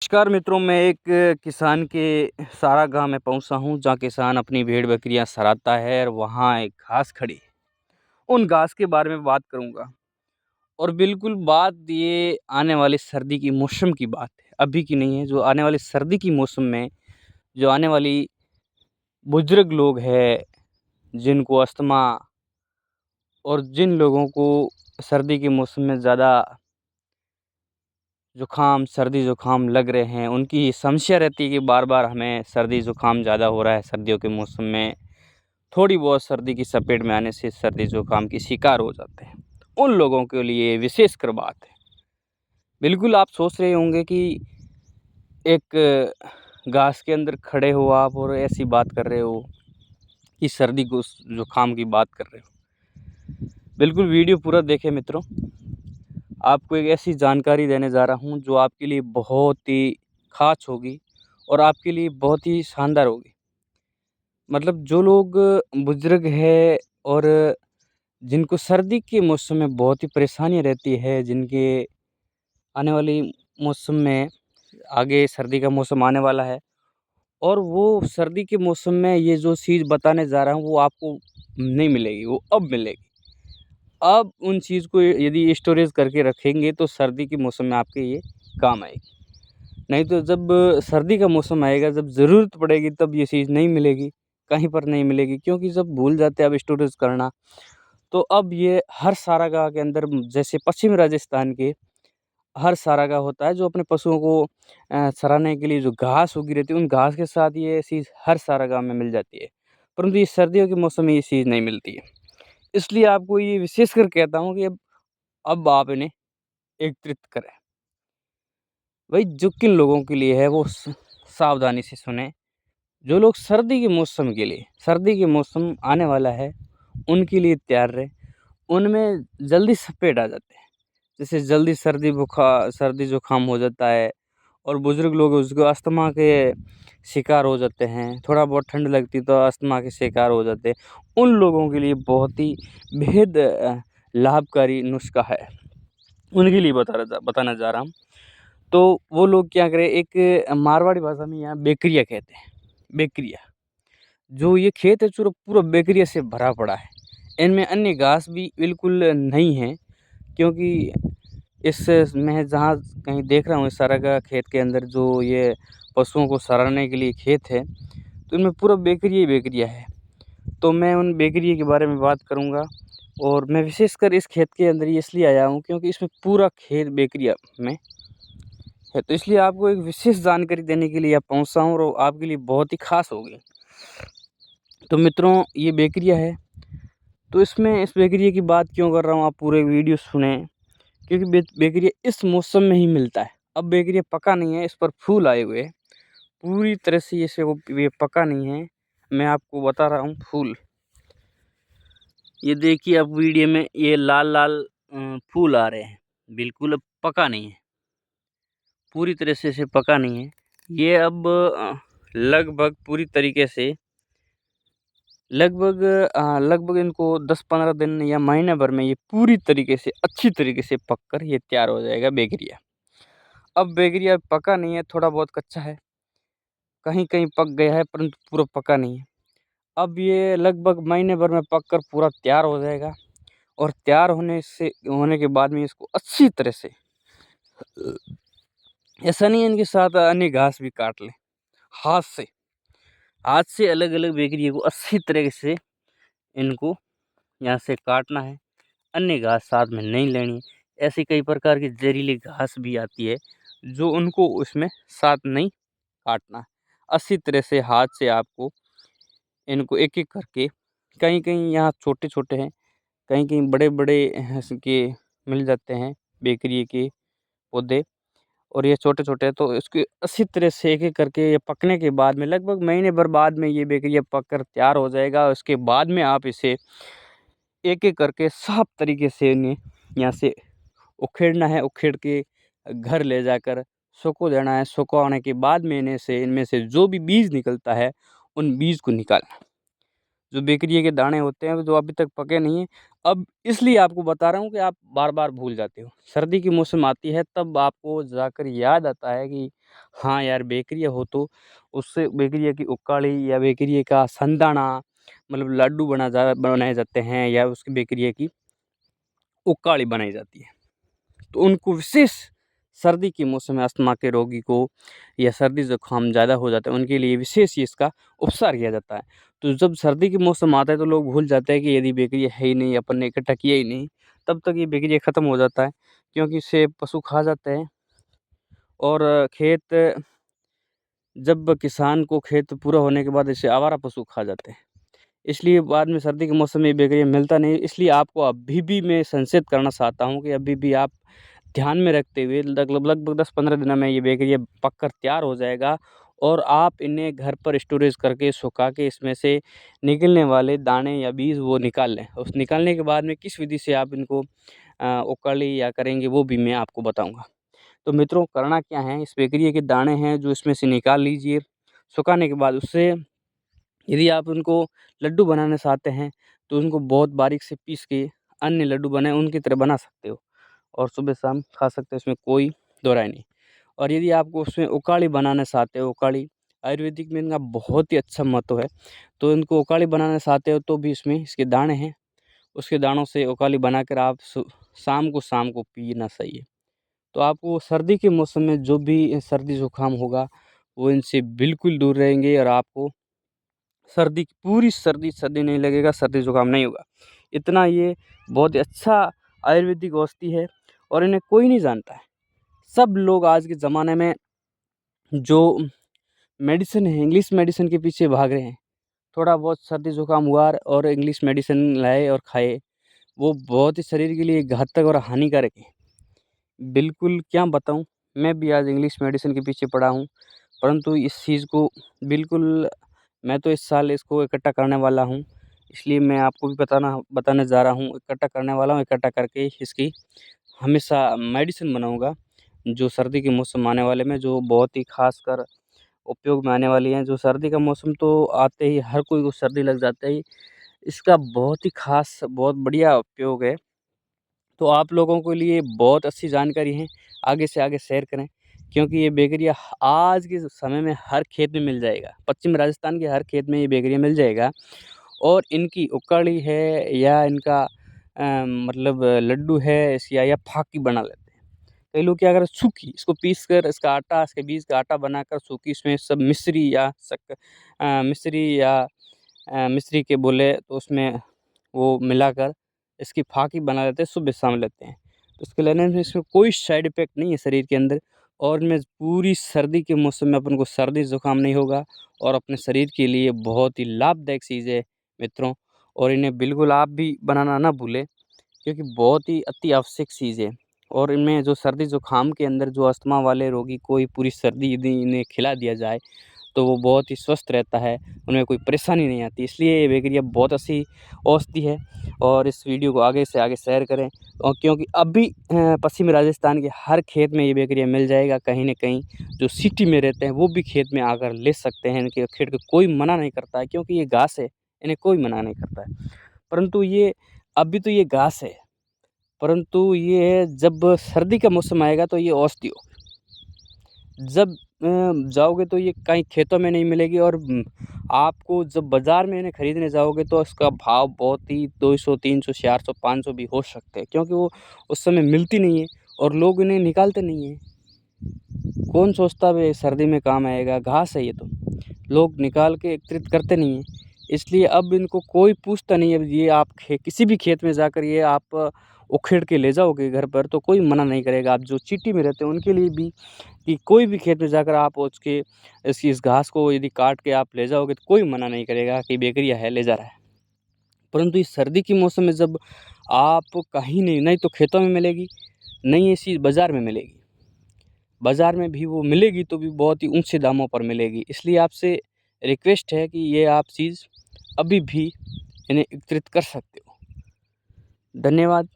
नमस्कार मित्रों, मैं एक किसान के सारा गाँव में पहुँचा हूँ, जहाँ किसान अपनी भेड़-बकरियाँ चराता है और वहाँ एक घास खड़ी है। उन घास के बारे में बात करूँगा और बिल्कुल बात ये आने वाली सर्दी की मौसम की बात है, अभी की नहीं है, जो आने वाली सर्दी की मौसम में जो आने वाली बुज़ुर्ग लोग हैं, जिनको अस्थमा और जिन लोगों को सर्दी के मौसम में ज़्यादा ज़ुकाम, सर्दी-ज़ुकाम लग रहे हैं, उनकी समस्या रहती है कि बार-बार हमें सर्दी-ज़ुकाम ज़्यादा हो रहा है सर्दियों के मौसम में। थोड़ी बहुत सर्दी की चपेट में आने से सर्दी-ज़ुकाम की शिकार हो जाते हैं। उन लोगों के लिए विशेषकर बात है। बिल्कुल आप सोच रहे होंगे कि एक घास के अंदर खड़े हो आप और ऐसी बात कर रहे हो कि सर्दी को ज़ुकाम की बात कर रहे हो। बिल्कुल वीडियो पूरा देखें मित्रों। आपको एक ऐसी जानकारी देने जा रहा हूँ जो आपके लिए बहुत ही ख़ास होगी और आपके लिए बहुत ही शानदार होगी। मतलब जो लोग बुज़ुर्ग हैं और जिनको सर्दी के मौसम में बहुत ही परेशानियाँ रहती है, जिनके आने वाली मौसम में आगे सर्दी का मौसम आने वाला है और वो सर्दी के मौसम में ये जो चीज़ बताने जा रहा हूँ वो आपको नहीं मिलेगी, वो अब मिलेगी। आप उन चीज़ को यदि स्टोरेज करके रखेंगे तो सर्दी के मौसम में आपके ये काम आएगी। नहीं तो जब सर्दी का मौसम आएगा, जब ज़रूरत पड़ेगी तब ये चीज़ नहीं मिलेगी, कहीं पर नहीं मिलेगी क्योंकि जब भूल जाते हैं अब स्टोरेज करना, तो अब ये हर सारागाह के अंदर जैसे पश्चिमी राजस्थान के हर सारागाह होता है जो अपने पशुओं को चराने के लिए जो घास उगी रहती है, उन घास के साथ ये चीज़ हर सारागाह में मिल जाती है। परंतु ये सर्दियों के मौसम में ये चीज़ नहीं मिलती है। इसलिए आपको ये विशेषकर कहता हूँ कि अब आप इन्हें एकत्रित करें। भाई जो किन लोगों के लिए है वो सावधानी से सुने। जो लोग सर्दी के मौसम के लिए सर्दी के मौसम आने वाला है, उनके लिए तैयार रहें। उनमें जल्दी सपेट आ जाते हैं। जैसे जल्दी सर्दी ज़ुकाम हो जाता है और बुज़ुर्ग लोग उसको अस्थमा के शिकार हो जाते हैं। थोड़ा बहुत ठंड लगती है तो अस्थमा के शिकार हो जाते हैं। उन लोगों के लिए बहुत ही बेहद लाभकारी नुस्ख़ा है। उनके लिए बताना चाह रहा हूँ। तो वो लोग क्या करें, एक मारवाड़ी भाषा में यहाँ बेक्रिया कहते हैं, बेक्रिया। जो ये खेत है पूरा बेक्रिया से भरा पड़ा है। इनमें अन्य घास भी बिल्कुल नहीं है क्योंकि इस मैं जहाँ कहीं देख रहा हूँ इस सारा खेत के अंदर जो ये पशुओं को चराने के लिए खेत है, तो इनमें पूरा बेक्रिया ही बेक्रिया है। तो मैं उन बेक्रिया के बारे में बात करूँगा और मैं विशेषकर इस खेत के अंदर ही इसलिए आया हूँ क्योंकि इसमें पूरा खेत बेक्रिया में है। तो इसलिए आपको एक विशेष जानकारी देने के लिए यहाँ पहुँचा हूँ और आपके लिए बहुत ही ख़ास होगी। तो मित्रों ये बेक्रिया है, तो इसमें इस बेक्रिया की बात क्यों कर रहा हूँ, आप पूरे वीडियो सुनें क्योंकि बेक्रिया इस मौसम में ही मिलता है। अब बेक्रिया पका नहीं है, इस पर फूल आए हुए हैं। पूरी तरह से इसे वो ये पका नहीं है, मैं आपको बता रहा हूँ फूल। ये देखिए अब वीडियो में ये लाल-लाल फूल आ रहे हैं, बिल्कुल अब पका नहीं है। पूरी तरह से इसे पका नहीं है। ये अब लगभग पूरी तरीके से लगभग इनको 10-15 दिन या महीने भर में ये पूरी तरीके से अच्छी तरीके से पककर ये तैयार हो जाएगा बेक्रिया। अब बेक्रिया पका नहीं है, थोड़ा बहुत कच्चा है, कहीं-कहीं पक गया है परंतु पूरा पका नहीं है। अब ये लगभग महीने भर में पककर पूरा तैयार हो जाएगा और तैयार होने के बाद में इसको अच्छी तरह से ऐसा नहीं है इनके साथ अन्य घास भी काट लें, हाथ से। हाथ से अलग-अलग बेक्रिया को अच्छी तरीके से इनको यहाँ से काटना है, अन्य घास साथ में नहीं लेनी है। ऐसी कई प्रकार की जहरीली घास भी आती है, जो उनको उसमें साथ नहीं काटना है। अच्छी तरह से हाथ से आपको इनको एक-एक करके कहीं-कहीं यहाँ छोटे-छोटे हैं, कहीं-कहीं बड़े-बड़े इसके मिल जाते हैं बेक्रिया के पौधे और ये छोटे-छोटे हैं, तो इसको अच्छी तरह से एक-एक करके ये पकने के बाद में लगभग महीने भर बाद में ये बेक्रिया पक कर तैयार हो जाएगा। उसके बाद में आप इसे एक-एक करके साफ तरीके से इन्हें यहाँ से उखेड़ना है, उखेड़ के घर ले जाकर सूखो देना है। सुखवाने के बाद में इनमें से जो भी बीज निकलता है, उन बीज को निकालना है। जो बेकरिया के दाने होते हैं जो अभी तक पके नहीं हैं। अब इसलिए आपको बता रहा हूँ कि आप बार-बार भूल जाते हो। सर्दी की मौसम आती है तब आपको जाकर याद आता है कि हाँ यार बेकरिया हो तो उससे बेकरिया की उकाड़ी या बेकरिया का संदाना मतलब लड्डू बनाए जाते हैं या उसकी बेकरिया की उकाड़ी बनाई जाती है। तो उनको विशेष सर्दी के मौसम में अस्थमा के रोगी को या सर्दी ज़ुकाम ज़्यादा हो जाता है, उनके लिए विशेष ही इसका उपचार किया जाता है। तो जब सर्दी के मौसम आता है तो लोग भूल जाते हैं कि यदि बेकरी है ही नहीं, अपन ने इकट्ठा किया ही नहीं, तब तक ये बेकरी ख़त्म हो जाता है क्योंकि इसे पशु खा जाते हैं और खेत जब किसान को खेत पूरा होने के बाद इसे आवारा पशु खा जाते हैं। इसलिए बाद में सर्दी के मौसम में ये बेकरिया मिलता नहीं, इसलिए आपको अभी भी मैं संशय करना चाहता हूँ कि अभी भी आप ध्यान में रखते हुए लगभग 10-15 दिनों में ये बेकरिया पककर तैयार हो जाएगा और आप इन्हें घर पर स्टोरेज करके सुखा के इसमें से निकलने वाले दाने या बीज वो निकाल लें। उस निकालने के बाद में किस विधि से आप इनको उकली या करेंगे वो भी मैं आपको बताऊँगा। तो मित्रों करना क्या है, इस बेकरिया के दाने हैं जो इसमें से निकाल लीजिए। सुखाने के बाद उससे यदि आप उनको लड्डू बनाना चाहते हैं तो उनको बहुत बारीक से पीस के अन्य लड्डू बनाए उनकी तरह बना सकते हो और सुबह-शाम खा सकते हो, इसमें कोई दो राय नहीं। और यदि आपको उसमें उकाड़ी बनाना चाहते हो, उकाड़ी आयुर्वेदिक में इनका बहुत ही अच्छा महत्व है। तो इनको उकाड़ी बनाना चाहते हो तो भी इसमें इसके दाने हैं, उसके दानों से उकाड़ी बनाकर आप शाम को पीना चाहिए। तो आपको सर्दी के मौसम में जो भी सर्दी ज़ुकाम होगा, वो इनसे बिल्कुल दूर रहेंगे और आपको सर्दी नहीं लगेगा, सर्दी ज़ुकाम नहीं होगा। इतना ये बहुत ही अच्छा आयुर्वेदिक औषधि है और इन्हें कोई नहीं जानता है। सब लोग आज के ज़माने में जो मेडिसिन है, इंग्लिश मेडिसिन के पीछे भाग रहे हैं। थोड़ा बहुत सर्दी ज़ुकाम हुआ और इंग्लिश मेडिसिन लाए और खाए, वो बहुत ही शरीर के लिए घातक और हानिकारक है। बिल्कुल क्या बताऊँ, मैं भी आज इंग्लिश मेडिसिन के पीछे पड़ा हूँ, परंतु इस चीज़ को बिल्कुल मैं तो इस साल इसको इकट्ठा करने वाला हूँ, इसलिए मैं आपको भी बताने जा रहा हूँ, इकट्ठा करने वाला हूँ, इकट्ठा करके इसकी हमेशा मेडिसिन बनाऊँगा, जो सर्दी के मौसम आने वाले में जो बहुत ही ख़ासकर उपयोग में आने वाली हैं। जो सर्दी का मौसम तो आते ही हर कोई को सर्दी लग जाता है, इसका बहुत ही ख़ास बहुत बढ़िया उपयोग है। तो आप लोगों के लिए बहुत अच्छी जानकारी है, आगे से आगे शेयर करें क्योंकि ये बेकरिया आज के समय में हर खेत में मिल जाएगा। पश्चिम राजस्थान के हर खेत में ये बेकरिया मिल जाएगा और इनकी उकाड़ी है या इनका मतलब लड्डू है या फाकी बना लेते हैं। कई लोग क्या करते हैं सूखी इसको पीस कर इसका आटा इसके बीज का आटा बनाकर सूखी इसमें सब मिश्री के बोले तो उसमें वो मिलाकर इसकी फाकी बना लेते हैं, सुबह शाम लेते हैं। तो इसके लेने में इसमें कोई साइड इफ़ेक्ट नहीं है शरीर के अंदर और इनमें पूरी सर्दी के मौसम में अपन को सर्दी ज़ुकाम नहीं होगा और अपने शरीर के लिए बहुत ही लाभदायक चीज़ है मित्रों। और इन्हें बिल्कुल आप भी बनाना ना भूलें क्योंकि बहुत ही अति आवश्यक चीज़ है। और इनमें जो सर्दी ज़ुकाम के अंदर जो अस्थमा वाले रोगी को ही पूरी सर्दी यदि इन्हें खिला दिया जाए तो वो बहुत ही स्वस्थ रहता है, उन्हें कोई परेशानी नहीं आती। इसलिए ये बेकरिया बहुत अच्छी औषधि है और इस वीडियो को आगे से आगे शेयर करें और क्योंकि अभी पश्चिमी राजस्थान के हर खेत में ये बेकरिया मिल जाएगा कहीं न कहीं। जो सिटी में रहते हैं वो भी खेत में आकर ले सकते हैं, इनके खेत को कोई मना नहीं करता है क्योंकि ये घास है, इन्हें कोई मना नहीं करता है। परंतु ये अभी तो ये घास है, परंतु ये जब सर्दी का मौसम आएगा तो ये औषधि होगी। जब जाओगे तो ये कहीं खेतों में नहीं मिलेगी और आपको जब बाज़ार में इन्हें खरीदने जाओगे तो इसका भाव बहुत ही 200, 300, 400, 500 भी हो सकते हैं क्योंकि वो उस समय मिलती नहीं है और लोग इन्हें निकालते नहीं हैं। कौन सोचता है सर्दी में काम आएगा, घास है ये तो। लोग निकाल के एकत्रित करते नहीं हैं। इसलिए अब इनको कोई पूछता नहीं है, अब ये आप किसी भी खेत में जाकर ये आप उखेड़ के ले जाओगे घर पर तो कोई मना नहीं करेगा। आप जो सिटी में रहते हैं उनके लिए भी कि कोई भी खेत में जाकर आप उसके इस घास को यदि काट के आप ले जाओगे तो कोई मना नहीं करेगा कि बेकरिया है ले जा रहा है। परंतु इस सर्दी के मौसम में जब आप कहीं नहीं तो खेतों में मिलेगी, नहीं ऐसी बाज़ार में मिलेगी। बाज़ार में भी वो मिलेगी तो भी बहुत ही ऊँचे दामों पर मिलेगी। इसलिए आपसे रिक्वेस्ट है कि ये आप चीज़ अभी भी इन्हें एकत्रित कर सकते हो। धन्यवाद।